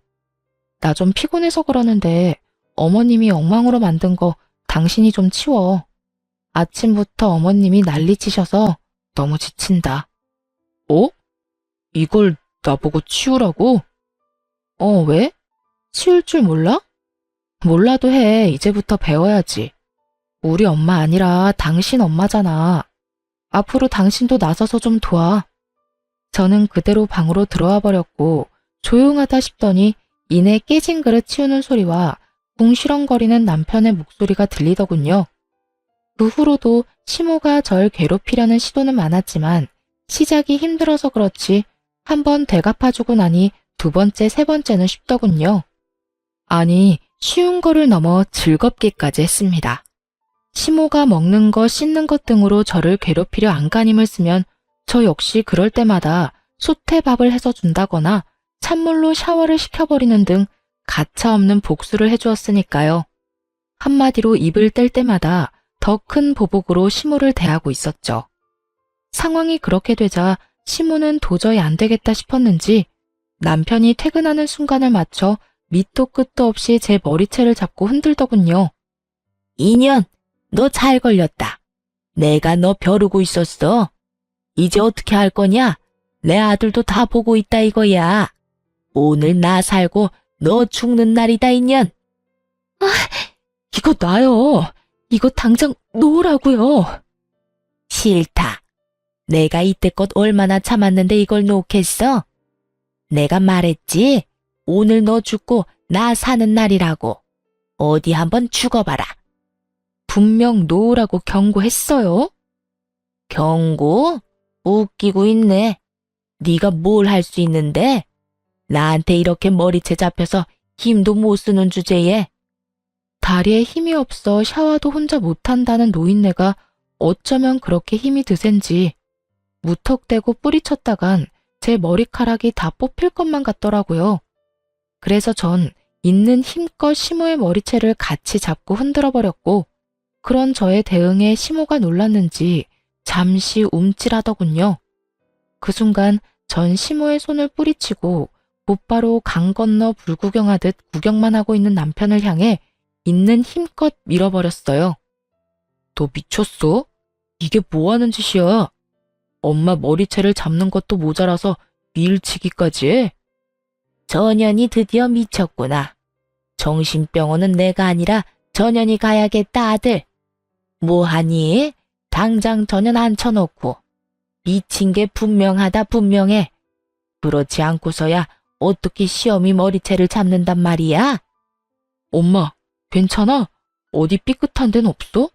나 좀 피곤해서 그러는데 어머님이 엉망으로 만든 거 당신이 좀 치워. 아침부터 어머님이 난리치셔서 너무 지친다. 어? 이걸 나보고 치우라고? 왜? 치울 줄 몰라? 몰라도 해. 이제부터 배워야지. 우리 엄마 아니라 당신 엄마잖아. 앞으로 당신도 나서서 좀 도와. 저는 그대로 방으로 들어와 버렸고 조용하다 싶더니 이내 깨진 그릇 치우는 소리와 궁시렁거리는 남편의 목소리가 들리더군요. 그 후로도 시모가 절 괴롭히려는 시도는 많았지만 시작이 힘들어서 그렇지 한 번 되갚아주고 나니 두 번째, 세 번째는 쉽더군요. 아니, 쉬운 거를 넘어 즐겁기까지 했습니다. 시모가 먹는 것, 씻는 것 등으로 저를 괴롭히려 안간힘을 쓰면 저 역시 그럴 때마다 솥에 밥을 해서 준다거나 찬물로 샤워를 시켜버리는 등 가차없는 복수를 해주었으니까요. 한마디로 입을 뗄 때마다 더 큰 보복으로 시무를 대하고 있었죠. 상황이 그렇게 되자 시무는 도저히 안 되겠다 싶었는지 남편이 퇴근하는 순간을 맞춰 밑도 끝도 없이 제 머리채를 잡고 흔들더군요. 인연, 너 잘 걸렸다. 내가 너 벼르고 있었어. 이제 어떻게 할 거냐? 내 아들도 다 보고 있다 이거야. 오늘 나 살고 너 죽는 날이다 인연. 이거 놔요. 이거 당장 놓으라고요. 싫다. 내가 이때껏 얼마나 참았는데 이걸 놓겠어? 내가 말했지? 오늘 너 죽고 나 사는 날이라고. 어디 한번 죽어봐라. 분명 놓으라고 경고했어요. 경고? 웃기고 있네. 네가 뭘 할 수 있는데? 나한테 이렇게 머리채 잡혀서 힘도 못 쓰는 주제에. 다리에 힘이 없어 샤워도 혼자 못한다는 노인네가 어쩌면 그렇게 힘이 드센지 무턱대고 뿌리쳤다간 제 머리카락이 다 뽑힐 것만 같더라고요. 그래서 전 있는 힘껏 시모의 머리채를 같이 잡고 흔들어 버렸고 그런 저의 대응에 시모가 놀랐는지 잠시 움찔하더군요. 그 순간 전 시모의 손을 뿌리치고 곧바로 강 건너 불구경하듯 구경만 하고 있는 남편을 향해 있는 힘껏 밀어버렸어요. 너 미쳤어? 이게 뭐 하는 짓이야? 엄마 머리채를 잡는 것도 모자라서 밀치기까지 해? 전현이 드디어 미쳤구나. 정신병원은 내가 아니라 전현이 가야겠다 아들. 뭐하니? 당장 전현 앉혀놓고. 미친 게 분명하다 분명해. 그렇지 않고서야 어떻게 시험이 머리채를 잡는단 말이야? 엄마, 괜찮아? 어디 삐끗한 데는 없어?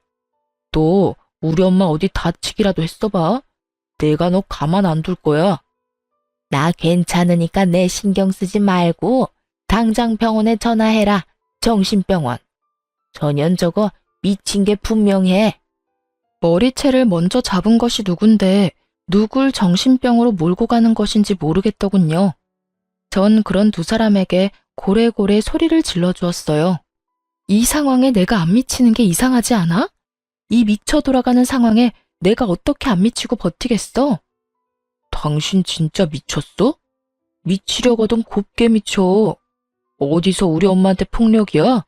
너 우리 엄마 어디 다치기라도 했어봐. 내가 너 가만 안 둘 거야. 나 괜찮으니까 내 신경 쓰지 말고 당장 병원에 전화해라. 정신병원. 전현 저거 미친 게 분명해. 머리채를 먼저 잡은 것이 누군데 누굴 정신병으로 몰고 가는 것인지 모르겠더군요. 전 그런 두 사람에게 고래고래 소리를 질러주었어요. 이 상황에 내가 안 미치는 게 이상하지 않아? 이 미쳐 돌아가는 상황에 내가 어떻게 안 미치고 버티겠어? 당신 진짜 미쳤어? 미치려거든 곱게 미쳐. 어디서 우리 엄마한테 폭력이야?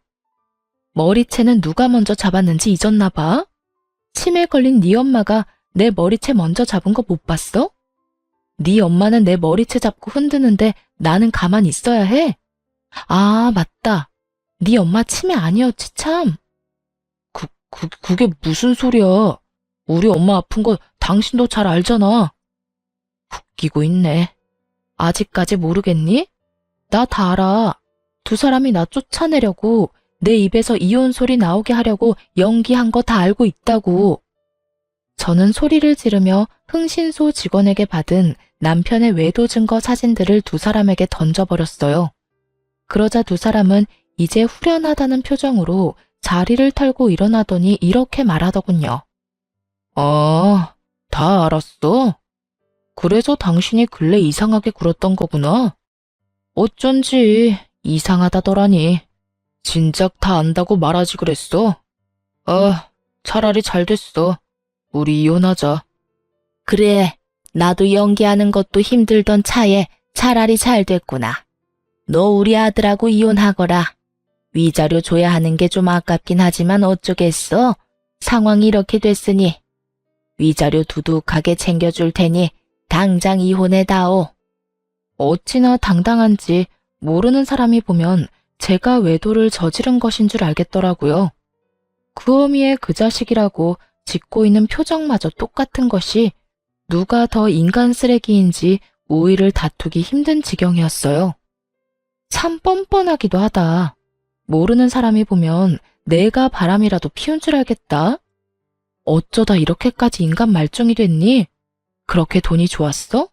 머리채는 누가 먼저 잡았는지 잊었나 봐. 치매 걸린 네 엄마가 내 머리채 먼저 잡은 거 못 봤어? 네 엄마는 내 머리채 잡고 흔드는데 나는 가만히 있어야 해? 아, 맞다. 네 엄마 치매 아니었지 참. 그게 무슨 소리야. 우리 엄마 아픈 거 당신도 잘 알잖아. 웃기고 있네. 아직까지 모르겠니? 나 다 알아. 두 사람이 나 쫓아내려고 내 입에서 이혼 소리 나오게 하려고 연기한 거 다 알고 있다고. 저는 소리를 지르며 흥신소 직원에게 받은 남편의 외도 증거 사진들을 두 사람에게 던져버렸어요. 그러자 두 사람은 이제 후련하다는 표정으로 자리를 털고 일어나더니 이렇게 말하더군요. 아, 다 알았어? 그래서 당신이 근래 이상하게 굴었던 거구나? 어쩐지 이상하다더라니. 진작 다 안다고 말하지 그랬어? 아, 차라리 잘 됐어. 우리 이혼하자. 그래, 나도 연기하는 것도 힘들던 차에 차라리 잘 됐구나. 너 우리 아들하고 이혼하거라. 위자료 줘야 하는 게 좀 아깝긴 하지만 어쩌겠어. 상황이 이렇게 됐으니. 위자료 두둑하게 챙겨줄 테니 당장 이혼해다오. 어찌나 당당한지 모르는 사람이 보면 제가 외도를 저지른 것인 줄 알겠더라고요. 그 어미의 그 자식이라고 짓고 있는 표정마저 똑같은 것이 누가 더 인간 쓰레기인지 우위를 다투기 힘든 지경이었어요. 참 뻔뻔하기도 하다. 모르는 사람이 보면 내가 바람이라도 피운 줄 알겠다. 어쩌다 이렇게까지 인간 말종이 됐니? 그렇게 돈이 좋았어?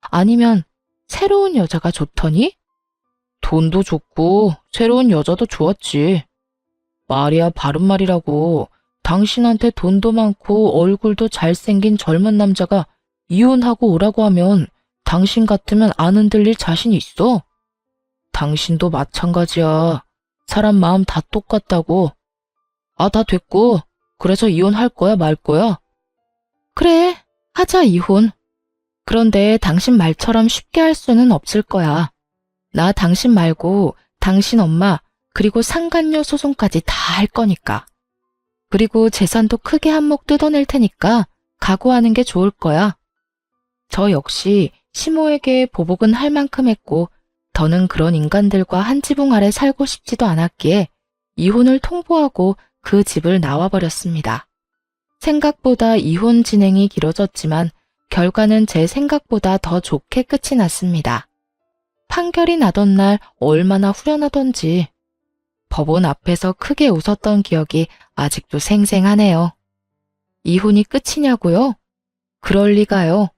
아니면 새로운 여자가 좋더니? 돈도 좋고 새로운 여자도 좋았지. 말이야 바른 말이라고. 당신한테 돈도 많고 얼굴도 잘생긴 젊은 남자가 이혼하고 오라고 하면 당신 같으면 안 흔들릴 자신 있어? 당신도 마찬가지야. 사람 마음 다 똑같다고. 아, 다 됐고. 그래서 이혼할 거야, 말 거야? 그래, 하자, 이혼. 그런데 당신 말처럼 쉽게 할 수는 없을 거야. 나 당신 말고 당신 엄마, 그리고 상간녀 소송까지 다 할 거니까. 그리고 재산도 크게 한몫 뜯어낼 테니까 각오하는 게 좋을 거야. 저 역시 시모에게 보복은 할 만큼 했고, 더는 그런 인간들과 한 지붕 아래 살고 싶지도 않았기에 이혼을 통보하고 그 집을 나와버렸습니다. 생각보다 이혼 진행이 길어졌지만 결과는 제 생각보다 더 좋게 끝이 났습니다. 판결이 나던 날 얼마나 후련하던지 법원 앞에서 크게 웃었던 기억이 아직도 생생하네요. 이혼이 끝이냐고요? 그럴 리가요.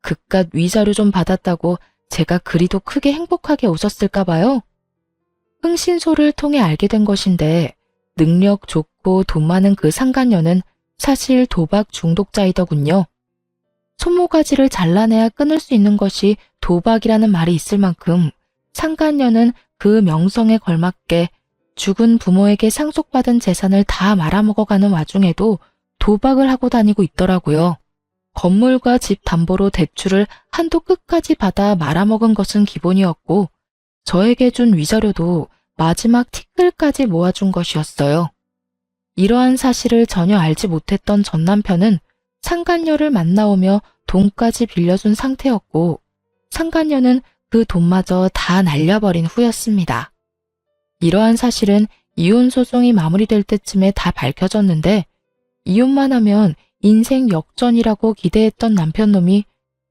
그깟 위자료 좀 받았다고 제가 그리도 크게 행복하게 웃었을까 봐요. 흥신소를 통해 알게 된 것인데 능력 좋고 돈 많은 그 상간녀는 사실 도박 중독자이더군요. 손모가지를 잘라내야 끊을 수 있는 것이 도박이라는 말이 있을 만큼 상간녀는 그 명성에 걸맞게 죽은 부모에게 상속받은 재산을 다 말아먹어가는 와중에도 도박을 하고 다니고 있더라고요. 건물과 집 담보로 대출을 한도 끝까지 받아 말아먹은 것은 기본이었고 저에게 준 위자료도 마지막 티끌까지 모아준 것이었어요. 이러한 사실을 전혀 알지 못했던 전 남편은 상간녀를 만나오며 돈까지 빌려준 상태였고 상간녀는 그 돈마저 다 날려버린 후였습니다. 이러한 사실은 이혼 소송이 마무리될 때쯤에 다 밝혀졌는데 이혼만 하면 인생 역전이라고 기대했던 남편놈이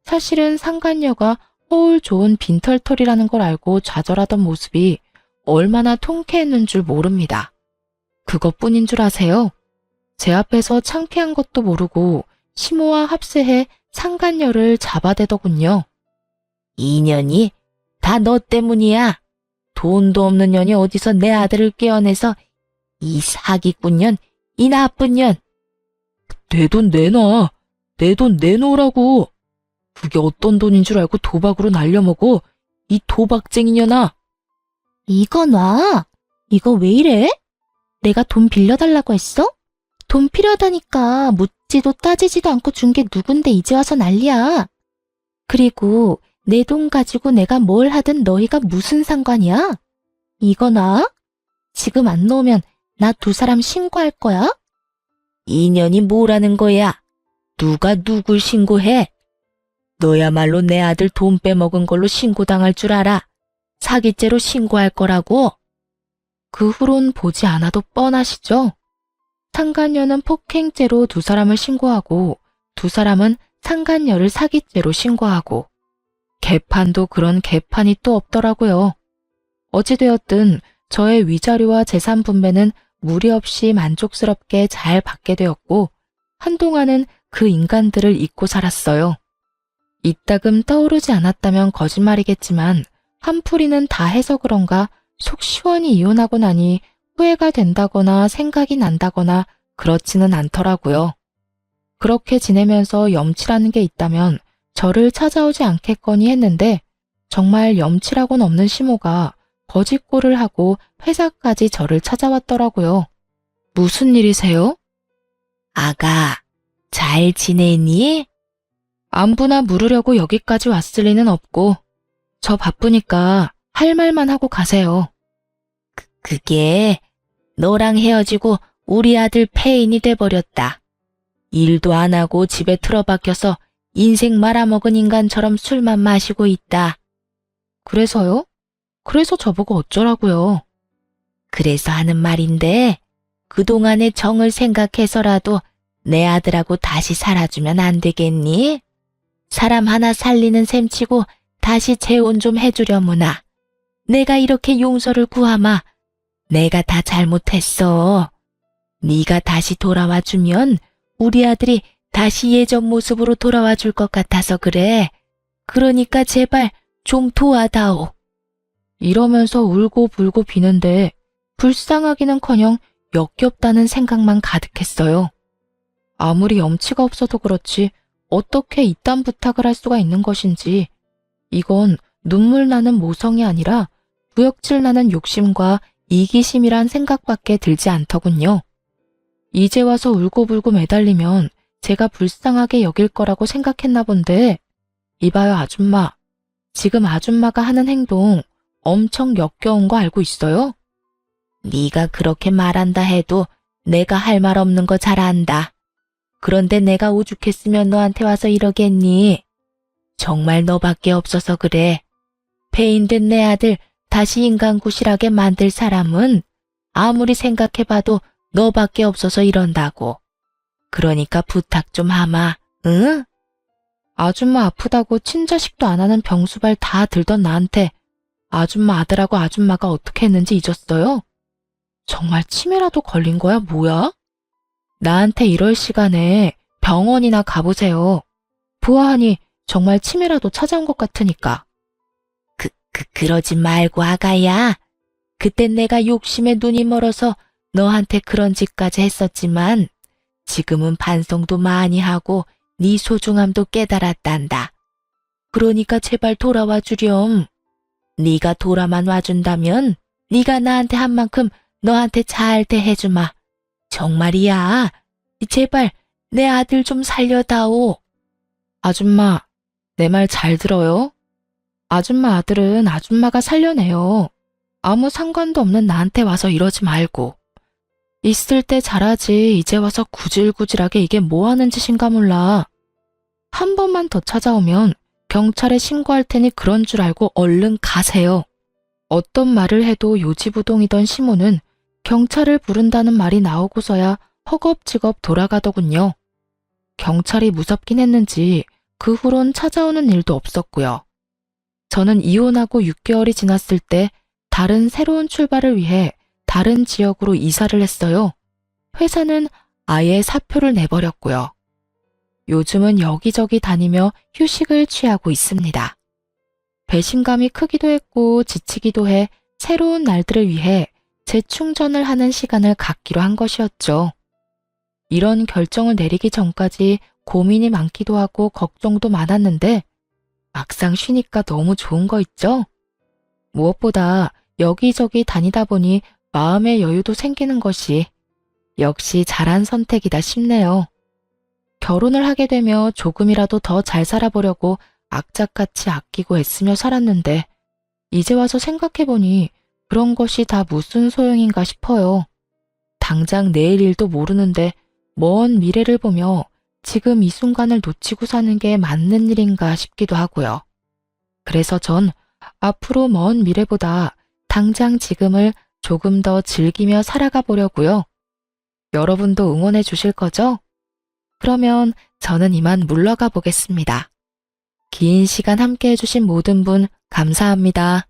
사실은 상간녀가 허울 좋은 빈털털이라는 걸 알고 좌절하던 모습이 얼마나 통쾌했는 줄 모릅니다. 그것뿐인 줄 아세요? 제 앞에서 창피한 것도 모르고 시모와 합세해 상간녀를 잡아대더군요. 이 년이 다 너 때문이야. 돈도 없는 년이 어디서 내 아들을 깨어내서 이 사기꾼 년, 이 나쁜 년. 내 돈 내놔. 내 돈 내놓으라고. 그게 어떤 돈인 줄 알고 도박으로 날려먹어. 이 도박쟁이 년아. 이거 놔. 이거 왜 이래? 내가 돈 빌려달라고 했어? 돈 필요하다니까 묻지도 따지지도 않고 준 게 누군데 이제 와서 난리야. 그리고 내 돈 가지고 내가 뭘 하든 너희가 무슨 상관이야? 이거 놔. 지금 안 놓으면 나 두 사람 신고할 거야. 이 년이 뭐라는 거야? 누가 누굴 신고해? 너야말로 내 아들 돈 빼먹은 걸로 신고당할 줄 알아. 사기죄로 신고할 거라고. 그 후론 보지 않아도 뻔하시죠? 상간녀는 폭행죄로 두 사람을 신고하고 두 사람은 상간녀를 사기죄로 신고하고 개판도 그런 개판이 또 없더라고요. 어찌되었든 저의 위자료와 재산 분배는 무리 없이 만족스럽게 잘 받게 되었고 한동안은 그 인간들을 잊고 살았어요. 이따금 떠오르지 않았다면 거짓말이겠지만 한풀이는 다 해서 그런가 속 시원히 이혼하고 나니 후회가 된다거나 생각이 난다거나 그렇지는 않더라고요. 그렇게 지내면서 염치라는 게 있다면 저를 찾아오지 않겠거니 했는데 정말 염치라고는 없는 시모가 거짓골을 하고 회사까지 저를 찾아왔더라고요. 무슨 일이세요? 아가, 잘 지내니? 안부나 물으려고 여기까지 왔을 리는 없고 저 바쁘니까 할 말만 하고 가세요. 그게 너랑 헤어지고 우리 아들 폐인이 돼버렸다. 일도 안 하고 집에 틀어박혀서 인생 말아먹은 인간처럼 술만 마시고 있다. 그래서요? 그래서 저보고 어쩌라고요? 그래서 하는 말인데 그동안의 정을 생각해서라도 내 아들하고 다시 살아주면 안 되겠니? 사람 하나 살리는 셈치고 다시 재혼 좀 해주려무나. 내가 이렇게 용서를 구하마. 내가 다 잘못했어. 네가 다시 돌아와주면 우리 아들이 다시 예전 모습으로 돌아와 줄 것 같아서 그래. 그러니까 제발 좀 도와다오. 이러면서 울고 불고 비는데 불쌍하기는커녕 역겹다는 생각만 가득했어요. 아무리 염치가 없어도 그렇지 어떻게 이딴 부탁을 할 수가 있는 것인지 이건 눈물 나는 모성이 아니라 구역질 나는 욕심과 이기심이란 생각밖에 들지 않더군요. 이제 와서 울고불고 매달리면 제가 불쌍하게 여길 거라고 생각했나 본데, 이봐요 아줌마. 지금 아줌마가 하는 행동 엄청 역겨운 거 알고 있어요? 네가 그렇게 말한다 해도 내가 할 말 없는 거 잘 안다. 그런데 내가 오죽했으면 너한테 와서 이러겠니? 정말 너밖에 없어서 그래. 폐인된 내 아들 다시 인간 구실하게 만들 사람은 아무리 생각해봐도 너밖에 없어서 이런다고. 그러니까 부탁 좀 하마, 응? 아줌마 아프다고 친자식도 안 하는 병수발 다 들던 나한테 아줌마 아들하고 아줌마가 어떻게 했는지 잊었어요? 정말 치매라도 걸린 거야, 뭐야? 나한테 이럴 시간에 병원이나 가보세요. 보아하니 정말 치매라도 찾아온 것 같으니까. 그러지 말고 아가야. 그땐 내가 욕심에 눈이 멀어서 너한테 그런 짓까지 했었지만 지금은 반성도 많이 하고 네 소중함도 깨달았단다. 그러니까 제발 돌아와 주렴. 네가 돌아만 와준다면 네가 나한테 한 만큼 너한테 잘 대해주마. 정말이야. 제발 내 아들 좀 살려다오. 아줌마, 내 말 잘 들어요? 아줌마 아들은 아줌마가 살려내요. 아무 상관도 없는 나한테 와서 이러지 말고. 있을 때 잘하지 이제 와서 구질구질하게 이게 뭐 하는 짓인가 몰라. 한 번만 더 찾아오면 경찰에 신고할 테니 그런 줄 알고 얼른 가세요. 어떤 말을 해도 요지부동이던 시모는 경찰을 부른다는 말이 나오고서야 허겁지겁 돌아가더군요. 경찰이 무섭긴 했는지 그 후론 찾아오는 일도 없었고요. 저는 이혼하고 6개월이 지났을 때 다른 새로운 출발을 위해 다른 지역으로 이사를 했어요. 회사는 아예 사표를 내버렸고요. 요즘은 여기저기 다니며 휴식을 취하고 있습니다. 배신감이 크기도 했고 지치기도 해 새로운 날들을 위해 재충전을 하는 시간을 갖기로 한 것이었죠. 이런 결정을 내리기 전까지 고민이 많기도 하고 걱정도 많았는데 막상 쉬니까 너무 좋은 거 있죠? 무엇보다 여기저기 다니다 보니 마음의 여유도 생기는 것이 역시 잘한 선택이다 싶네요. 결혼을 하게 되며 조금이라도 더 잘 살아보려고 악착같이 아끼고 애쓰며 살았는데 이제 와서 생각해보니 그런 것이 다 무슨 소용인가 싶어요. 당장 내일 일도 모르는데 먼 미래를 보며 지금 이 순간을 놓치고 사는 게 맞는 일인가 싶기도 하고요. 그래서 전 앞으로 먼 미래보다 당장 지금을 조금 더 즐기며 살아가 보려고요. 여러분도 응원해 주실 거죠? 그러면 저는 이만 물러가 보겠습니다. 긴 시간 함께 해주신 모든 분 감사합니다.